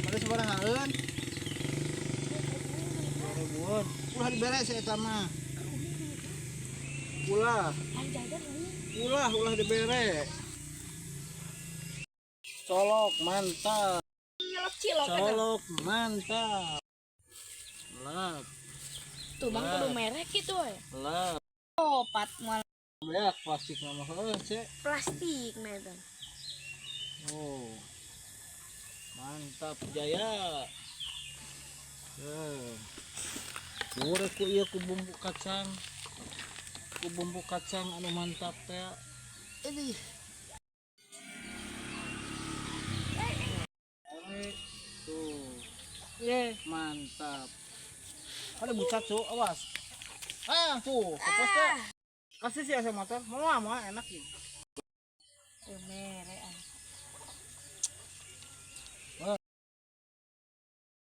Pada sabarahaan. Ribuan. Ulah diberes eta mah. Ulah dibere. Colok mantap. Colok mantap. Lap. Tuh bang kudu merek gitu ya. Lap. Oh pat mal Beak plastik mah heuh ce. plastik medan. Oh. Mantap jaya. Urek ku ieu ku bumbu kacang. Ku bumbu kacang anu mantap teh. Ini. Tuh. Mantap. Ada bucat cu, awas. Tuh, kepos teh. Kasih sih asa motor. Mau enak ya. Tuh merek.